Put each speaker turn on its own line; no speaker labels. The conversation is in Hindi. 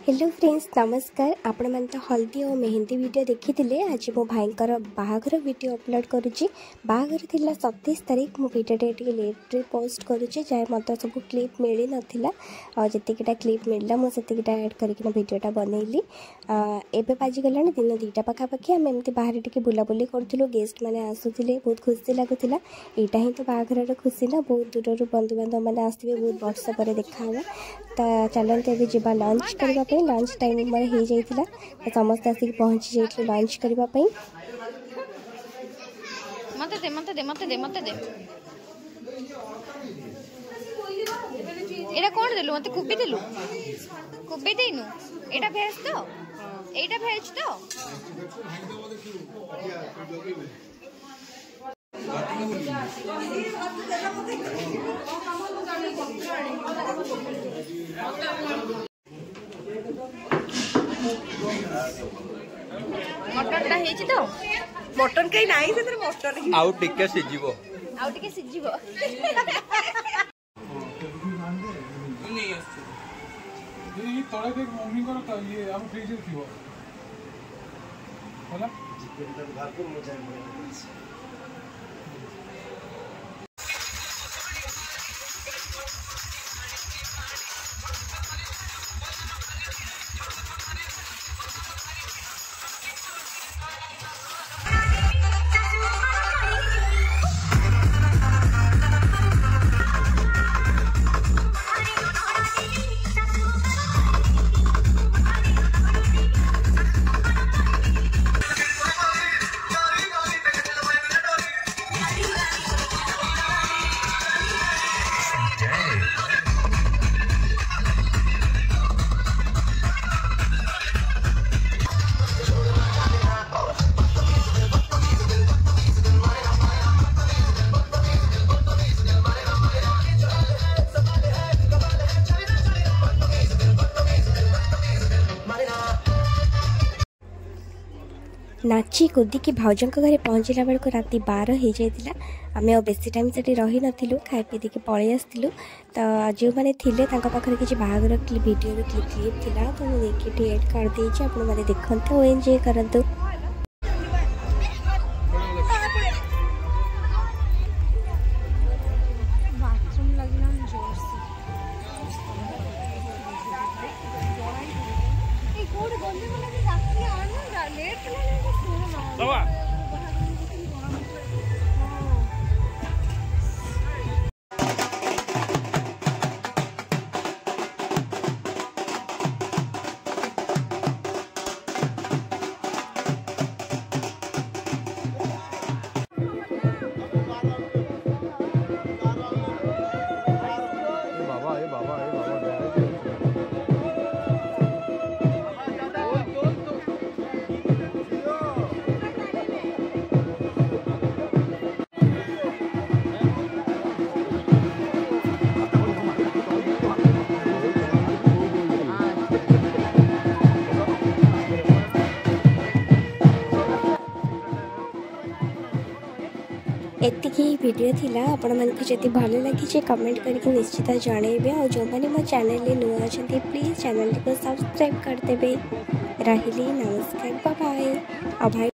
हेलो फ्रेंड्स नमस्कार। आपण मैंने तो हल्दी और मेहंदी वीडियो देखी थे। आज मो भाई बाहाघर वीडियो अपलोड करुच्ची। बाहाघर थिला 27 तारीख मो वीडियो लेट रे पोस्ट करुच्ची जहाँ मत सब क्लिप मिल नाला और जीटा क्लिप मिलला मुझे ऐड करके वीडियोटा बनैली। एवं बाजिगला दिन 2टा पाखापाखि आम एमती बाहर टे बुलाबुली करूँ। गेस्ट मैंने आसूले बहुत खुशी लगुला। यहाँ ही तो बाहाघर खुशी ना, बहुत दूर बंधुबांधव मैंने आसवे, बहुत वर्ष पर देखा चलते ए जा लंच करने। लंच टाइम मारे हो जाइथिला समस्त आसिक पहुंची जाइथिले लंच करबा पई।
मते दे एटा कोन देलु मते कुबी देनु एटा भेज तो मटन टा हेछि तो
मटन कहीं नाही से मटन
आउ टिके सिजिबो
नहीं आछे ये तळे देख मम्मी को तो ये हम फ्रिज में थिबो होला चिकन बाहर को मजा नहीं।
नाची कुदिकी भाउजों घरे पहुँचला बेलू राति 12 हो जाता। आम बेसी टाइम से रही नथिलु, खाई पी देके पलि आसलु। तो जो मैंने थिले पाखे किसी बाहागर वीडियो क्लिप थिला तो मुझे देखिए एड कर देछि। आपण माने देखंतु और एंजॉय करंतु। एतिकी वीडियो थिला। आपण मानक जदि भल लगी कमेंट करके निश्चित जनइबे और जो मैंने मो चैनल नुआ अच्छा प्लीज चैनल को सब्सक्राइब करदेवे। रही नमस्कार बाय बाय। और भाई